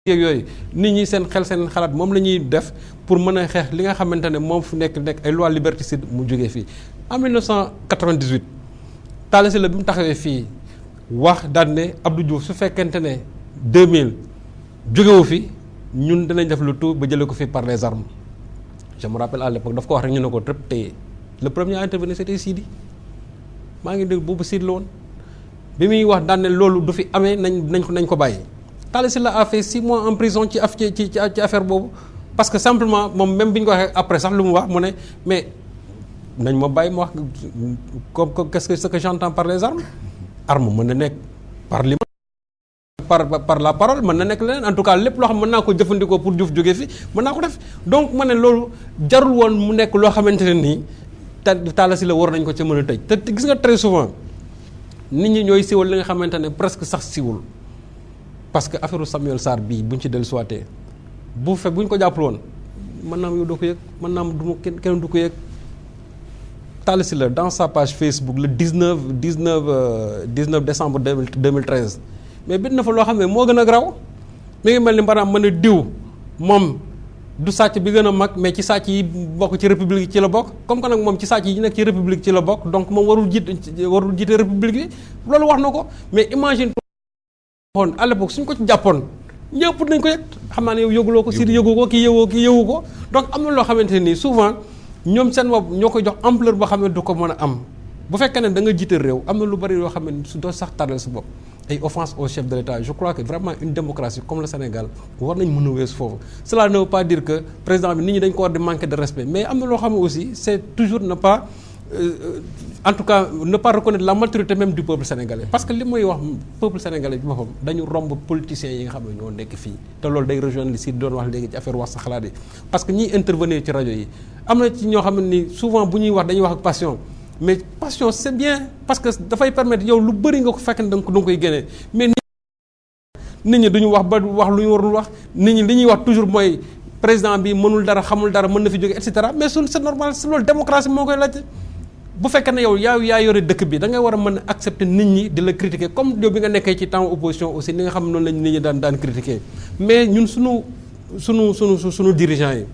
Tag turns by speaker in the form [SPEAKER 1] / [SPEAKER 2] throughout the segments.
[SPEAKER 1] yooyu nit ñi seen xel seen xalaat moom la ñuy def pour mën a xeex li nga xamante ne moom fu nekk ay loi liberticide mu jógee fii en 1998 Talla Sylla bi mu taxawee fii wax daan ne Abdou Diouf su fekkente ne 2000 jógewu fi ñun dinañ def le tout ba jëlee ko fi par les armes je me rappelle à l'époque daf ko wax rek ñu ne ko tëb téye le premier à intervenir c'était Sidi maa ngi dégg boobu Sidi la woon bi muy wax daan ne loolu du fi amee nañ ko bàyyi. Talla Sylla a fait 6 mois en prison ci affaire boobu parce que simplement moom même bi ñu ko waxee après sax lu mu wax mu ne mais nañ ma bàyyi ma wax comme qu'est-ce que ce que j'entends par les armes mën na nekk par li par la parole mën na nekk leneen en tout cas lépp loo xam mën naa ko jëfandikoo pour Diouf jógee fi mën naa ko def donc ma ne loolu jarul woon mu nekk loo xamante ne nii Talla Sylla war nañ ko ca mën a tëj te gis nga très souvent nit ñi ñooy siwal li nga xamante ne presque sax siwul parce que affaire Samuel Sarr bii buñ ci dellusiwaatee bu ñu ko jàppal woon mën naa am yow doo ko yëg mën naa am du ma kenn du ko yëg Talla Sylla dans sa page Facebook le 19 décembre 2013 mais bind na fa loo xam ne moo gën a graw mi ngi mel ni maanaam mën a diw moom du sàcc bi gën a mag mais ci sàcc yi bokk ci république ci la bokk comme que nag moom ci sàcc yi nekk ci république ci la bokk donc moom warul jiite république bi loolu wax na ko mais imagine xoon à l'époque suñ ko ci jàppoon ñëpp nañ ko yëg xam naa ne yow yëguloo ko Sidi yëgu ko kii yëgu ko donc am na loo xamante nii souvent ñoom seen bopp ñoo koy jox ampleur boo xam ne du ko mën a am bu fekkee ne da nga jiite réew am na lu bari yoo xam ne su doo sax tardel sa bopp ay offense au chef de l'État je crois que vraiment une démocratie comme le Sénégal war nañ mën a weesu foofu cela ne veut pas dire que président bi nit ñi dañ ko war di manquer de respect mais am na loo xam ne aussi c'est toujours ne pas en tout cas ne pas reconnaître la maturité même du peuple sénégalais parce que li muy wax peuple sénégalais bi boppam dañu romb politiciens yi nga xam ne ñoo nekk fii te loolu day rejoindre li si doon wax léegi ci affaire wax sa xalaat yi parce que ñiy intervenir ci rajo yi am na ci ñoo xam ne ni souvent bu ñuy wax dañuy wax ak passion mais passion c'est bien parce que dafay permettre yow lu bëri nga ko fekk ne da nga koy génnee mais nit ñi duñu wax ba wax lu ñu warul wax nit ñi li ñuy wax toujours mooy président bi mënul dara xamul dara mën na fi jóge et cetera mais su c'est normal loolu démocratie moo koy laajte bu fekkee ne yow yaa yore dëkk bi da ngay war a mën a accepter nit ñi di la critiquer comme yow bi nga nekkee ci temps opposition aussi ni nga xam noonu lañ nit ñi daan critiquer mais ñun sunu dirigeants yi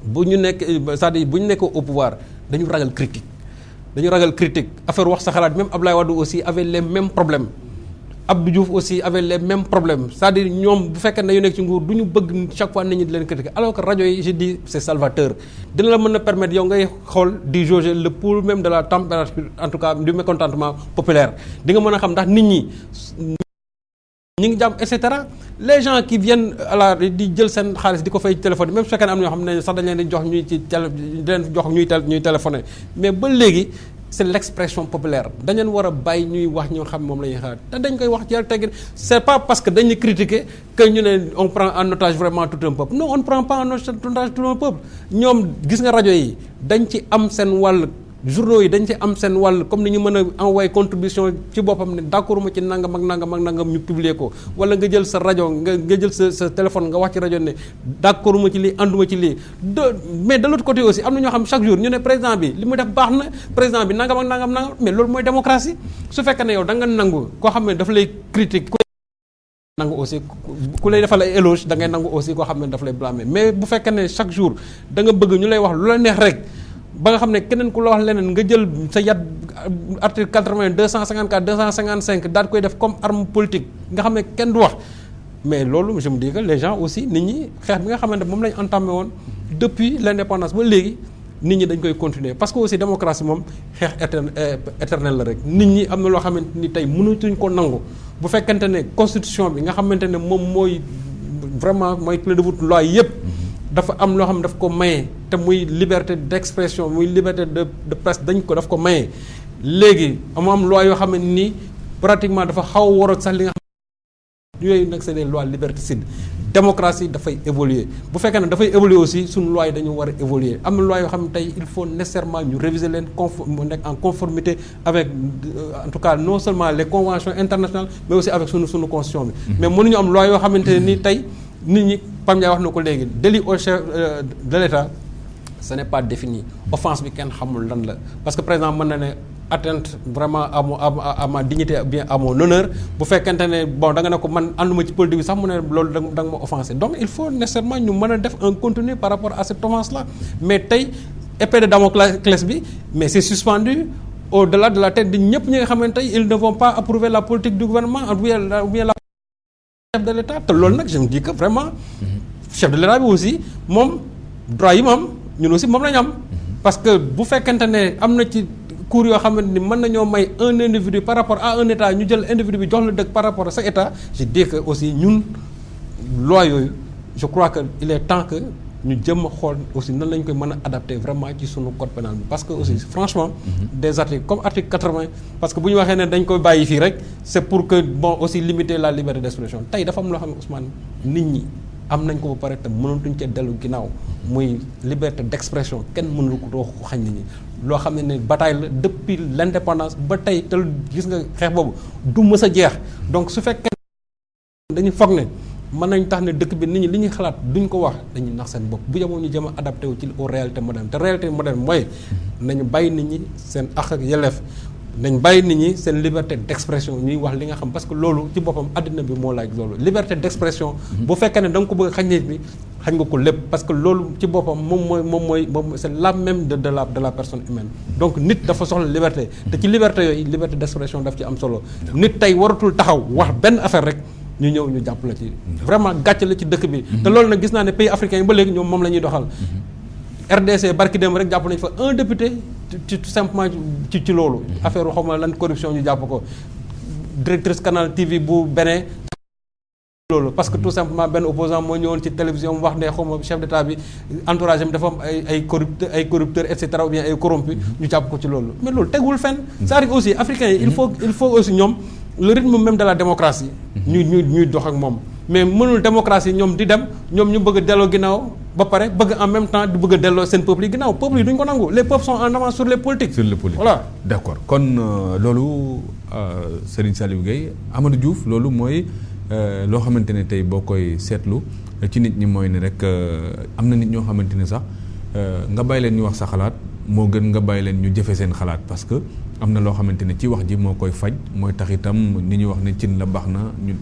[SPEAKER 1] bu ñu nekk c'est-à-dire bu ñu nekk au pouvoir dañu ragal critique affaire wax sa xalaat même Abdoulaye Wade aussi avait les mêmes problèmes Abdou Diouf aussi avait les mêmes problèmes c'est-à-dire ñoom bu fekkee ne dañu nekk ci nguur du ñu bëgg chaque fois nit ñi di leen critiquer alors que rajo yi je dis c'est salvateur dina la mën a permettre yow ngay xool di jauger le pouls même de la température en tout cas du mécontentement populaire di nga mën a xam ndax nit ñi ñi ngi jàmm et cetera les gens qui viennent di jël seen xaalis di ko fay téléphone même su fekkee ne am na ñoo xam ne sax dañ leen di jox ñuy téléphoné mais ba léegi c'est l'expression populaire dañ leen war a bàyyi ñuy wax ñoo xam moom la ñuy xalaat te dañ koy wax ci yàlla teggin c'est pas parce que dañuy critiquer que ñu ne on prend en otage vraiment tout un peuple non on ne prend pas en otage tout un peuple ñoom gis nga rajo yi dañ ci am seen wàll journaux yi dañ ci am seen wàll comme ni ñu mën a envoyer contribution ci boppam ne d'accord ma ci nangam ak nangam ñu publier ko wala nga jël sa rajo nga jël sa téléphone nga wax ci rajo ne d'accord ma ci lii ànduma ci lii mais de l'autre côté aussi am na ñoo xam chaque jour ñu ne président bi li mu def baax na président bi nangam ak nangam mais loolu mooy démocratie su fekkee ne yow da nga nangu koo xam ne dafa lay critique nangu aussi ku lay defal ay éloge da ngay nangu aussi koo xam ne dafa lay blâmer mais bu fekkee ne chaque jour da nga bëgg ñu lay wax lu la neex rek ba nga xam ne keneen ku la wax leneen nga jël sa yat article 80 254 255 daal koy def comme arme politique nga xam ne kenn du wax mais loolu je me dis que les gens aussi nit ñi xeex bi nga xamante moom lañ entamé woon depuis l'indépendance ba léegi nit ñi dañ koy continuer parce que aussi démocratie moom xeex éternel la rek nit ñi am na loo xamante ni tey mënatuñ ko nangu bu fekkente ne constitution bi nga xamante ne moom mooy vraiment mooy clé de voûte loi yépp dafa am loo xam ne daf ko maye te muy liberté d'expression muy liberté de presse dañ ko daf ko maye léegi am loi yoo xam ne nii pratiquement dafa xaw a waroon sax li nga xam yooyu nag c'est des lois liberticides démocratie dafay évoluer bu fekkee ne dafay évoluer aussi suñu lois yi dañu war a évoluer am na loi yoo xam ne tey il faut nécessairement ñu réviser leen mu nekk en conformité avec en tout cas non seulement les conventions internationales mais aussi avec sunu constitution bi mais mënuñu am loi yoo xamante ne nii tey nit ñi Pam Ndiaye wax na ko léegi délit au chef de l'État ce n'est pas défini offense bi kenn xamul lan la parce que par exemple mën na ne atteinte vraiment à ma dignité bien à mon honneur bu fekkente ne bon da nga ne ko man ànduma ci politique bi sax mu ne loolu da nga ma offensé donc il faut nécessairement ñu mën a def un contenu par rapport à cette offense là mais tey épée de Damoclès bi mais c'est suspendu au-delà de la tête di ñëpp ñi nga xamante ils ne vont pas approuver la politique du gouvernement ou bien la chef de l'État te loolu nag je me dis que vraiment chef de l'État bi aussi moom droit yi moom ñun aussi moom la ñu am parce que bu fekkente ne am na ci cours yoo xamante ni mën nañoo may un individu par rapport à un état ñu jël individu bi jox la dëkk par rapport à sa état je dis que aussi ñun loi yooyu je crois que il est temps que ñu jëm a xool aussi nan lañ koy mën a adapter vraiment ci sunu code pénal bi parce que aussi franchement des articles comme article 80 parce que bu ñu waxee ne dañ koy bàyyi fii rek c'est pour que bon aussi limiter la liberté d'expression tey dafa am loo xam ne Ousmane nit ñi am nañ ko ba pare te mënatuñ cee dellu ginnaaw muy liberté d'expression kenn mënul ko xañ nit ñi loo xam ne bataille la depuis l'indépendance ba tey te gis nga xeex boobu du mës a jeex donc su fekkee dañu foog ne mën nañ tax ne dëkk bi nit ñi li ñuy xalaat duñ ko wax dañuy nax seen bopp bu yemoo ñu jëm a adapté wu ci aux réalités modernes te réalité moderne mooy nañu bàyyi nit ñi seen àq ak yelleef nañ bàyyi nit ñi seen liberté d'expression ñuy wax li nga xam parce que loolu ci boppam àddina bi moo laaj loolu liberté d'expression bu fekkee ne da nga ko bëgg xañ nit bi xañ nga ko lépp parce que loolu ci boppam moom mooy c'est l'âme même de la personne humaine donc nit dafa soxla liberté te ci liberté yooyu liberté d'expression daf ci am solo nit tey waratul taxaw wax benn affaire rek ñu ñëw ñu jàpp la ci vraiment gàcce la ci dëkk bi te loolu nag gis naa ne pays africains yi ba léegi ñoom moom la ñuy doxal RDC barki dem rek jàpp nañ fa un député ci tout simplement ci loolu affaire xaw ma lan corruption ñu jàpp ko directrice canal TV bu Bénin loolu parce que tout simplement benn opposant moo ñëwoon ci télévision mu wax ne xaw ma chef d'état bi entourage am dafa am ay corrupteurs et cetera ou bien ay corrompus ñu jàpp ko ci loolu mais loolu tegul fenn c'est-à-dire aussi africains yi il faut aussi ñoom le rythme même de la démocratie ñuy dox ak moom mais mënul démocratie ñoom di dem ñoom ñu bëgg a delloo ginnaaw ba pare bëgg en même temps di bëgg a delloo seen peuple yi ginnaaw peuple yi duñ ko nangu les peuples sont en avance sur les politiques.
[SPEAKER 2] sur les politiques
[SPEAKER 1] voilà.
[SPEAKER 2] d'accord kon loolu Serigne Saliou Gueye Amadou Diouf loolu mooy loo xamante ne tey boo koy seetlu ci nit ñi mooy ne rek am na nit ñoo xamante ne sax nga bàyyi leen ñu wax sa xalaat moo gën nga bàyyi leen ñu jëfe seen xalaat parce que am na loo xamante ne ci wax ji moo koy faj mooy tax itam ni ñuy wax ne cin la baax na ñu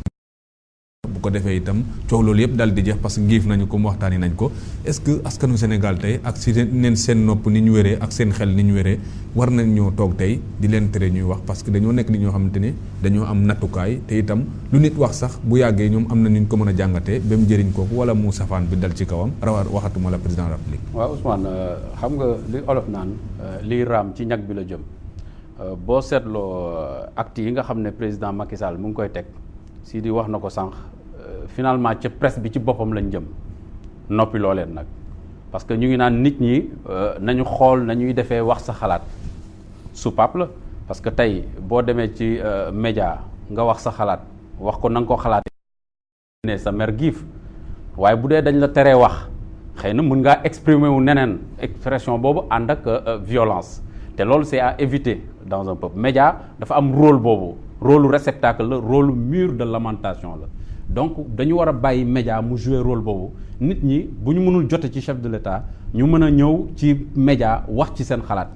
[SPEAKER 2] bu ko defee itam coow loolu yëpp daal di jeex parce que giif nañu ko mu waxtaani nañ ko est-ce que askanu Sénégal tey ak si neen seen nopp ni ñu wéree ak seen xel ni ñu wéree war nañ ñoo toog tey di leen tere ñuy wax parce que dañoo nekk nit ñoo xamante ne dañoo am nattukaay te itam lu nit wax sax bu yàggee ñoom am na ñu ko mën a jàngatee ba mu jëriñ kooku wala mu safaan bi dal ci kawam waxatuma la président de la République.
[SPEAKER 3] waaw Ousmane xam nga li olof naan liy raam ci ñag bi la jëm boo seetloo actes yi nga xam ne président Macky Sall mu ngi koy teg si di wax na ko sànq finalement ca presse bi ci boppam lañ jëm noppi loo leen nag parce que ñu ngi naan nit ñi nañu xool nañuy defee wax sa xalaat soupape la parce que tey boo demee ci média nga wax sa xalaat wax ko na nga ko xalaatee ne sa mer giif waaye bu dee dañ la teree wax xëy na mën ngaa exprimer wu neneen expression boobu ànd ak violence te loolu c'est à éviter dans un peuple média dafa am rôle boobu rôle réceptacle la rôle mur de lamentation la donc dañu war a bàyyi média mu jouer rôle boobu nit ñi bu ñu mënul jote ci chef de l'État ñu mën a ñëw ci média wax ci seen xalaat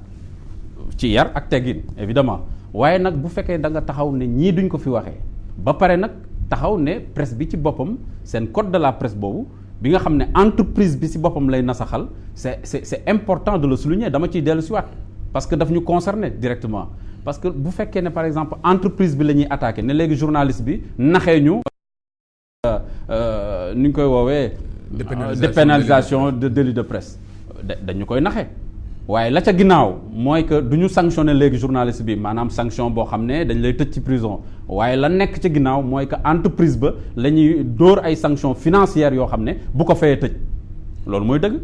[SPEAKER 3] ci yar ak teggin évidemment waaye nag bu fekkee da nga taxaw ne ñii duñ ko fi waxee ba pare nag taxaw ne presse bi ci boppam seen code de la presse boobu bi nga xam ne entreprise bi ci boppam lay nasaxal c'est important de le souligner dama ciy dellu si waat parce que daf ñu concerner directement parce que bu fekkee ne par exemple entreprise bi la ñuy attaquer ne léegi journaliste bi naxee ñu ni ñu koy woowee dépénalisation de délit de presse dañu koy naxe waaye la ca ginnaaw mooy que du ñu sanctionner léegi journaliste bi maanaam sanction boo xam ne dañ lay tëj ci prison waaye la nekk ca ginnaaw mooy que entreprise ba la ñuy dóor ay sanctions financières yoo xam ne bu ko fayee tëj loolu mooy dëgg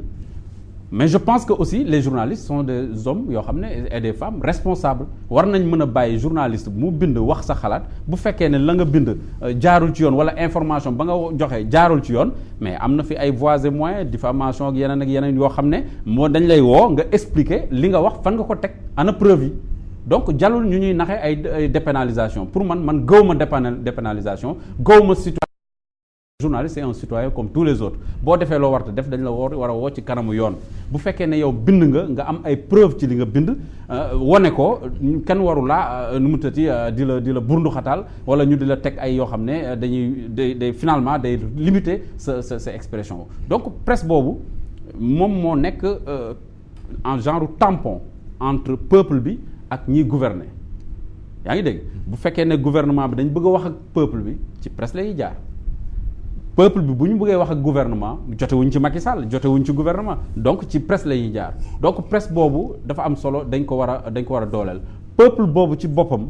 [SPEAKER 3] mais je pense que aussi les journalistes sont des hommes yoo xam ne et des femmes responsables war nañ mën a bàyyi journaliste mu bind wax sa xalaat bu fekkee ne la nga bind jaarul ci yoon wala information ba nga joxe jaarul ci yoon mais am na fi ay voies et moyens diffamation ak yeneen yoo xam ne moo dañ lay woo nga expliquer li nga wax fan nga ko teg ana preuve yi donc jalul ñu ñuy naxe ay dépénalisation pour man gëwma dépénalisation gëwma journaliste c'est un citoyen comme tous les autres boo defee loo war a def dañ la war a woo ci kanamu yoon bu fekkee ne yow bind nga am ay preuve ci li nga bind wane ko kenn waru laa nu mu tëti di la burdu xataal wala ñu di la teg ay yoo xam ne day finalement day limiter sa expression donc presse boobu moom moo nekk en genre tampon entre peuple bi ak ñiy gouverner yaa ngi dégg bu fekkee ne gouvernement bi dañ bëgg a wax ak peuple bi ci presse lay jaar peuple bi bu ñu bëggee wax ak gouvernement jotewuñ ci Macky Sall jotewuñ ci gouvernement donc ci presse la ñuy jaar donc presse boobu dafa am solo dañ ko war a dooleel peuple boobu ci boppam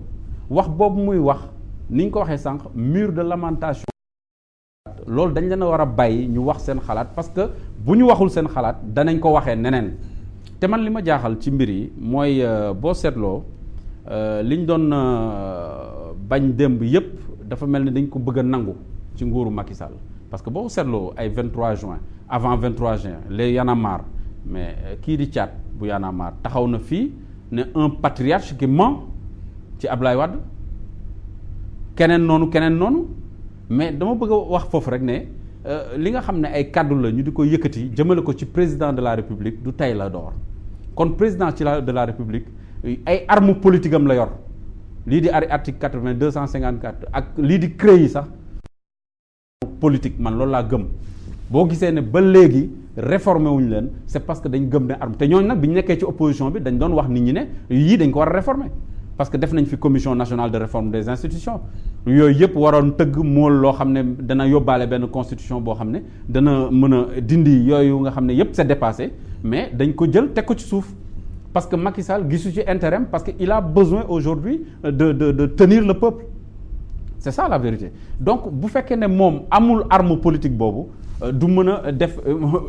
[SPEAKER 3] wax boobu muy wax ni ñu ko waxee sànq mur de lamentation loolu dañ leen a war a bàyyi ñu wax seen xalaat parce que bu ñu waxul seen xalaat danañ ko waxee neneen te man li ma jaaxal ci mbir yi mooy boo seetloo liñ doon bañ démb yépp dafa mel ni dañ ko bëgg a nangu ci nguuru Macky Sall parce que boo seetloo ay 23 juin avant 23 juin les Y'en a marre mais kii di Thiat bu Y'en a marre taxaw na fii ne un patriarche qui ment ci Ablaye Wade keneen noonu mais dama bëgg a wax foofu rek ne li nga xam ne ay kàddu la ñu di ko yëkkati jëmale ko ci président de la République du tey la door kon président de la République ay armes politique am la yor lii di article 80 254 ak lii di CREI yi sax politique man loolu laa gëm boo gisee ne ba léegi réformé wuñu leen c'est parce que dañ gëm ne arme te ñooñu nag bi ñu nekkee ci opposition bi dañ doon wax nit ñi ne yii dañ ko war a réformer parce que def nañ fi commission nationale de réforme des institutions yooyu yëpp waroon tëgg mool loo xam ne dana yóbbaale benn constitution boo xam ne dana mën a dindi yooyu nga xam ne yëpp c'est dépassé mais dañ ko jël teg ko ci suuf parce que Macky Sall gisu ci intérêt parce que il a besoin aujourd'hui de tenir le peuple c'est ça la vérité donc bu fekkee ne moom amul arme politique boobu du mën a def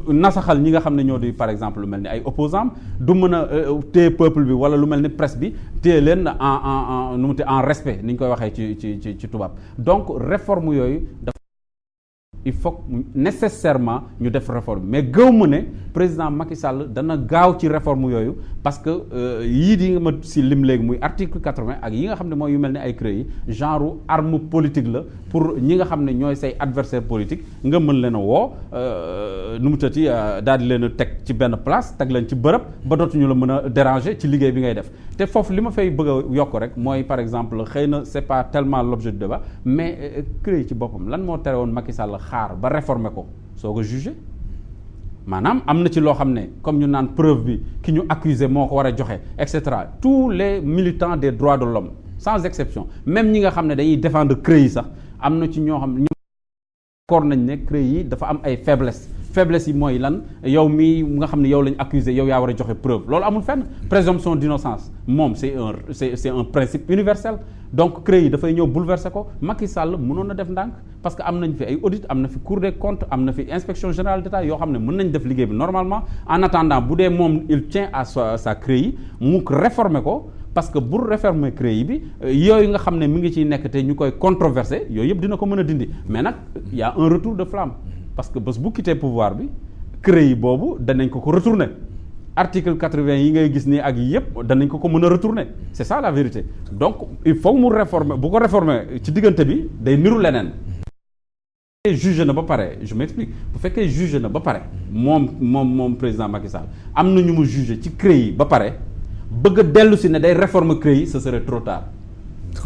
[SPEAKER 3] nasaxal ñi nga xam ne ñoo di par exemple lu mel ni ay opposants du mën a téye peuple bi wala lu mel ni presse bi téye leen en respect ni ñu koy waxee ci tubaab donc réforme yooyu dafa il faut nécessairement ñu def réforme mais gëw ma ne président Macky Sall dana gaaw ci réforme yooyu parce que yii di nga ma si lim léegi muy article 80 ak yi nga xam ne mooy yu mel ni ay CREI yi genre arme politique la pour ñi nga xam ne ñooy say adversaire politique nga mën leen a woo nu mu tëti daal di leen a teg ci benn place teg leen ci bërëb ba dootuñu la mën a déranger ci liggéey bi ngay def te foofu li ma fay bëgg a yokk rek mooy par exemple xëy na c'est pas tellement l'objet du débat mais CREI ci boppam lan moo tere woon Macky Sall xaar ba réformer ko soo ko jugé maanaam am na ci loo xam ne comme ñu naan preuve bi ki ñu accusé moo ko war a joxe et cetera tous les militants des droits de l'homme sans exception même ñi nga xam ne dañuy défendre CREI yi sax am na ci ñoo xam ne d'accord nañ ne CREI yi dafa am ay faiblesse yi mooy lan yow mii nga xam ne yow lañ accusé yow yaa war a joxe preuve loolu amul fenn présomption d'innocence moom c'est un principe universel donc CREI yi dafay ñëw bouleverser ko Macky Sall mënoon na def ndànk parce que am nañ fi ay audit am na fi Cour des comptes am na fi inspection générale d'État yoo xam ne mën nañ def liggéey bi normalement en attendant bu dee moom il tient à sa CREI mu réformer ko parce que bu réformer CREI bi yooyu nga xam ne mi ngi ciy nekk te ñu koy controverser yooyu yëpp dina ko mën a dindi mais nag y a un retour de flamme parce que bés bu quitter pouvoir bi CREI boobu danañ ko retourner article 80 yi ngay gis nii ak yëpp danañ ko mën a retourner c'est ça la vérité donc il faut mu réformer bu ko réformer ci diggante bi day niru leneen jugé na ba pare je m'explique bu fekkee jugé na ba pare moom président Macky Sall am na ñu mu jugé ci CREI ba pare bëgg a dellu si ne day réformer CREI ce serait trop tard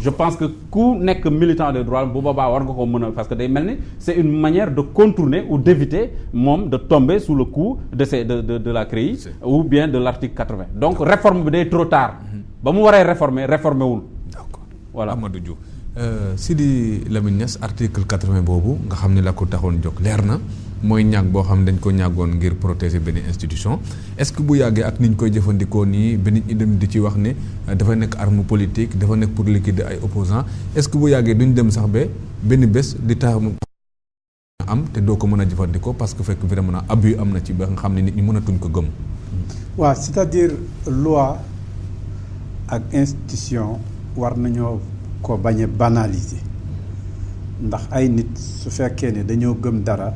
[SPEAKER 3] je pense que ku nekk militant des droits bu boobaa war nga ko mën a parce que day mel ni c'est une manière de contourner ou d'éviter moom de tomber sous le coup de la CREI ou bien de l'article 80 donc réforme bi day trop tard ba mu waree réformer wul
[SPEAKER 2] d'accord
[SPEAKER 3] voilà
[SPEAKER 2] Amadou Diouf Sidi Lamine Niass article 80 boobu nga xam ne la ko taxoon jóg leer na mooy ñàkk boo xam ne dañ ko ñàggoon ngir protéger benn institution est-ce que bu yàggee ak ni ñu koy jëfandikoo nii ba nit ñi dem di ci wax ne dafa nekk arme politique dafa nekk pour liquider ay opposants est-ce que bu yàggee duñ dem sax ba benn bés di tax am te doo ko mën a jëfandikoo parce que fekk vraiment abus am na ci ba nga xam ne nit ñi mënatuñ ko gëm.
[SPEAKER 4] waaw c'est-à-dire loi ak institution war nañoo ko bañ a banaliser ndax ay nit su fekkee ne dañoo gëm dara.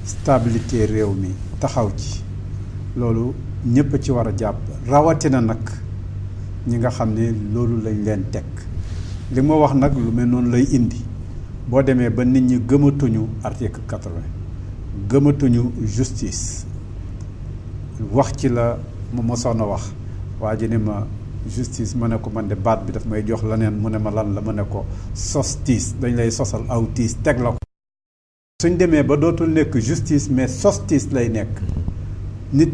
[SPEAKER 4] stabilité réew mi taxaw ci loolu ñëpp ci war a jàpp rawatina nag ñi nga xam ne loolu lañ leen teg li ma wax nag lu mel noonu lay indi boo demee ba nit ñi gëmatuñu article 80 gëmatuñu justice wax ci la ma mosoon a wax waa ji ni ma justice ma ne ko man de baat bi daf may jox leneen mu ne ma lan la ma ne ko sos tiis dañ lay sosal aw tiis teg la ko suñ demee ba dootul nekk justice mais sos tiis lay nekk nit ki